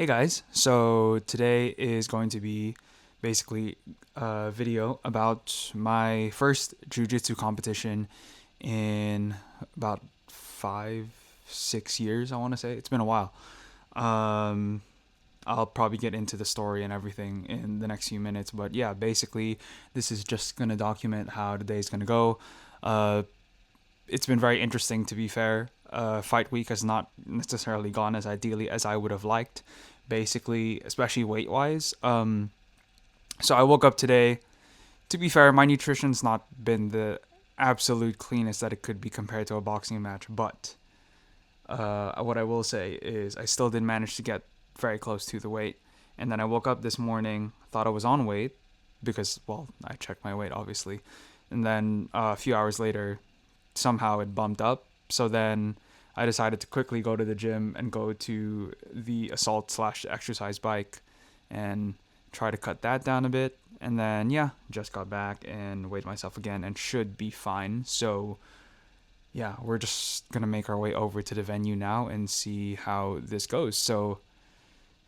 Hey guys, so today is going to be basically a video about my first jiu-jitsu competition in about 5, 6 years, I want to say. It's been a while. Um, I'll probably get into the story and everything in the next few minutes, but yeah, basically this is just going to document how the day is going to go. Uh, it's been very interesting, to be fair. Fight week has not necessarily gone as ideally as I would have liked, basically, especially weight wise. So I woke up today. To be fair, my nutrition's not been the absolute cleanest that it could be compared to a boxing match, but what I will say is I still did manage to get very close to the weight. And then I woke up this morning, thought I was on weight because, well, I checked my weight obviously, and then a few hours later somehow it bumped up. So then I decided to quickly go to the gym and go to the assault slash exercise bike and try to cut that down a bit. And then, yeah, just got back and weighed myself again and should be fine. So, yeah, we're just going to make our way over to the venue now and see how this goes. So,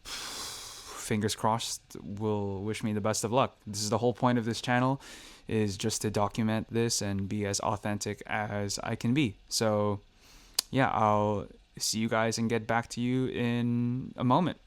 fingers crossed, will wish me the best of luck. This is the whole point of this channel, is just to document this and be as authentic as I can be. So yeah, I'll see you guys and get back to you in a moment.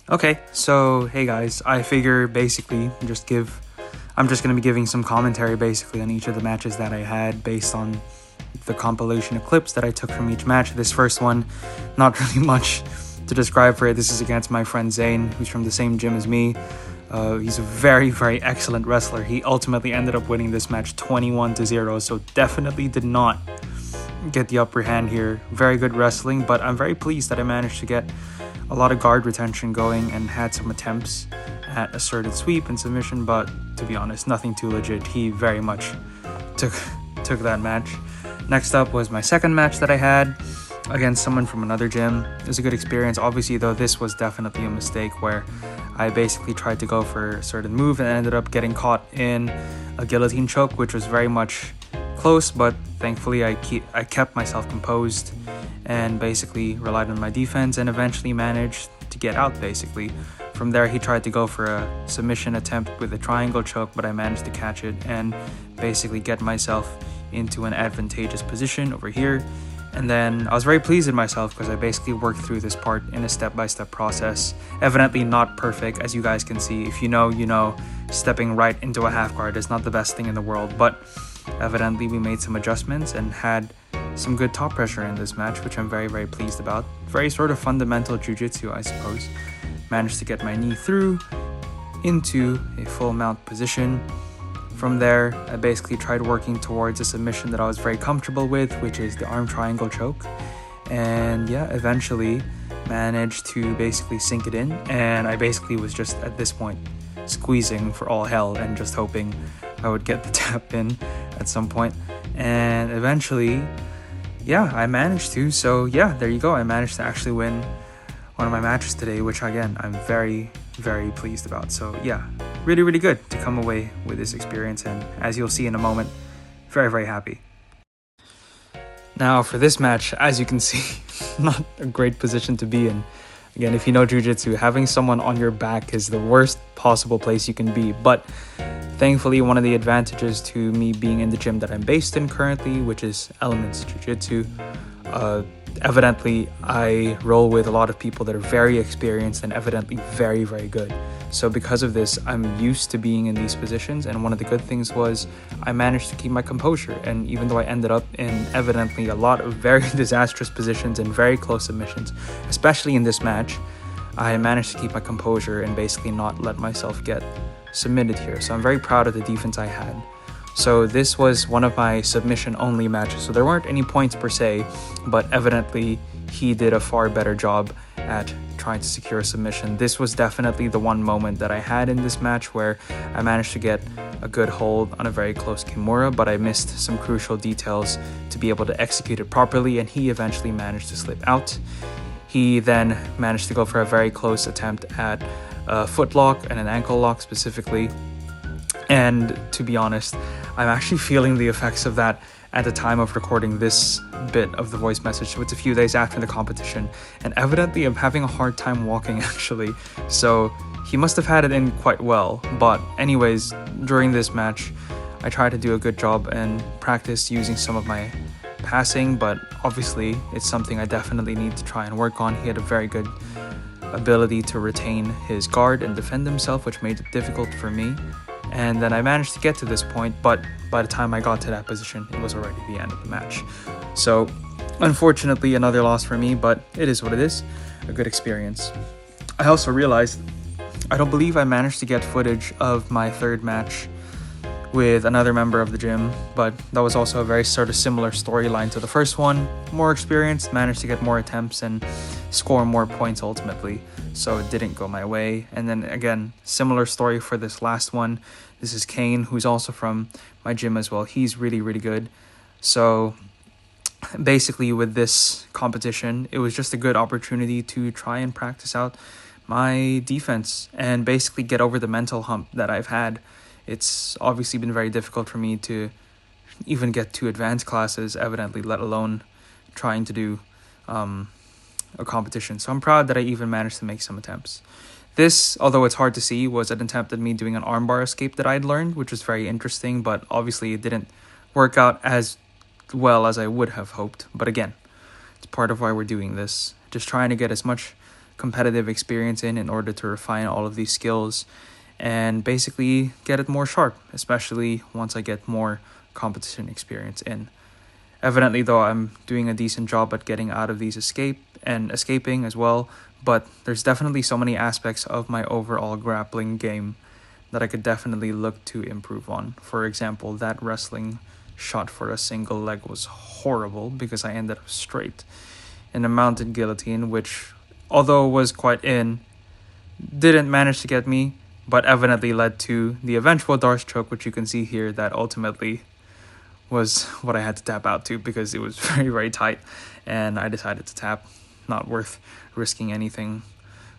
Okay, so hey guys, I figure basically I'm just going to be giving some commentary basically on each of the matches that I had based on the compilation of clips that I took from each match. This first one, not really much to describe for it. This is against my friend Zane, who's from the same gym as me. He's a very, very excellent wrestler. He ultimately ended up winning this match 21-0, so definitely did not get the upper hand here. Very good wrestling, but I'm very pleased that I managed to get a lot of guard retention going and had some attempts at asserted sweep and submission, but to be honest, nothing too legit. He very much took that match. Next up was my second match that I had against someone from another gym. It was a good experience. Obviously, though, this was definitely a mistake where I basically tried to go for a certain move and ended up getting caught in a guillotine choke, which was very much close, but thankfully I kept myself composed and basically relied on my defense and eventually managed to get out basically. From there, he tried to go for a submission attempt with a triangle choke, but I managed to catch it and basically get myself into an advantageous position over here. And then I was very pleased with myself because I basically worked through this part in a step-by-step process. Evidently not perfect, as you guys can see. If you know, stepping right into a half guard is not the best thing in the world, but evidently we made some adjustments and had some good top pressure in this match, which I'm very, very pleased about. Very sort of fundamental jiu-jitsu, I suppose. Managed to get my knee through into a full mount position. From there, I basically tried working towards a submission that I was very comfortable with, which is the arm triangle choke. And yeah, eventually managed to basically sink it in. And I basically was just at this point squeezing for all hell and just hoping I would get the tap in at some point. And eventually, yeah, I managed to. So yeah, there you go. I managed to actually win one of my matches today, which again, I'm very, very pleased about. So yeah, really, really good to come away with this experience. And as you'll see in a moment, very, very happy. Now for this match, as you can see, not a great position to be in. Again, if you know jiu-jitsu, having someone on your back is the worst possible place you can be. But thankfully, one of the advantages to me being in the gym that I'm based in currently, which is Elements Jiu-Jitsu, evidently I roll with a lot of people that are very experienced and evidently very, very good. So because of this, I'm used to being in these positions, and one of the good things was I managed to keep my composure. And even though I ended up in evidently a lot of very disastrous positions and very close submissions, especially in this match, I managed to keep my composure and basically not let myself get submitted here. So I'm very proud of the defense I had. So this was one of my submission only matches, so there weren't any points per se, but evidently he did a far better job at trying to secure a submission. This was definitely the one moment that I had in this match where I managed to get a good hold on a very close Kimura, but I missed some crucial details to be able to execute it properly, and he eventually managed to slip out. He then managed to go for a very close attempt at a foot lock and an ankle lock specifically. And to be honest, I'm actually feeling the effects of that at the time of recording this bit of the voice message. So it's a few days after the competition, and evidently I'm having a hard time walking actually. So he must have had it in quite well. But anyways, during this match, I tried to do a good job and practice using some of my passing, but obviously it's something I definitely need to try and work on. He had a very good ability to retain his guard and defend himself, which made it difficult for me. And then I managed to get to this point, but by the time I got to that position, it was already the end of the match. So unfortunately, another loss for me, but it is what it is. A good experience. I also realized I don't believe I managed to get footage of my third match with another member of the gym, but that was also a very sort of similar storyline to the first one. More experienced, managed to get more attempts and score more points ultimately, so it didn't go my way. And then again, similar story for this last one. This is Kane, who's also from my gym as well. He's really, really good. So basically with this competition, it was just a good opportunity to try and practice out my defense and basically get over the mental hump that I've had. It's obviously been very difficult for me to even get to advanced classes, evidently, let alone trying to do a competition. So I'm proud that I even managed to make some attempts. This, although it's hard to see, was an attempt at me doing an armbar escape that I'd learned, which was very interesting, but obviously it didn't work out as well as I would have hoped. But again, it's part of why we're doing this. Just trying to get as much competitive experience in order to refine all of these skills and basically get it more sharp, especially once I get more competition experience in. Evidently, though, I'm doing a decent job at getting out of these escaping as well, but there's definitely so many aspects of my overall grappling game that I could definitely look to improve on. For example, that wrestling shot for a single leg was horrible because I ended up straight in a mounted guillotine, which, although was quite didn't manage to get me, but evidently led to the eventual Darce choke, which you can see here, that ultimately was what I had to tap out to because it was very, very tight, and I decided to tap. Not worth risking anything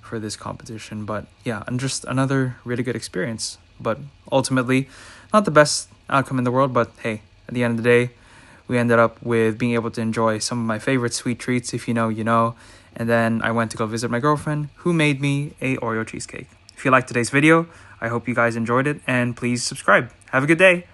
for this competition, but yeah, and just another really good experience. But ultimately, not the best outcome in the world, but hey, at the end of the day, we ended up with being able to enjoy some of my favorite sweet treats. If you know, you know. And then I went to go visit my girlfriend, who made me a Oreo cheesecake. If you liked today's video, I hope you guys enjoyed it, and please subscribe. Have a good day.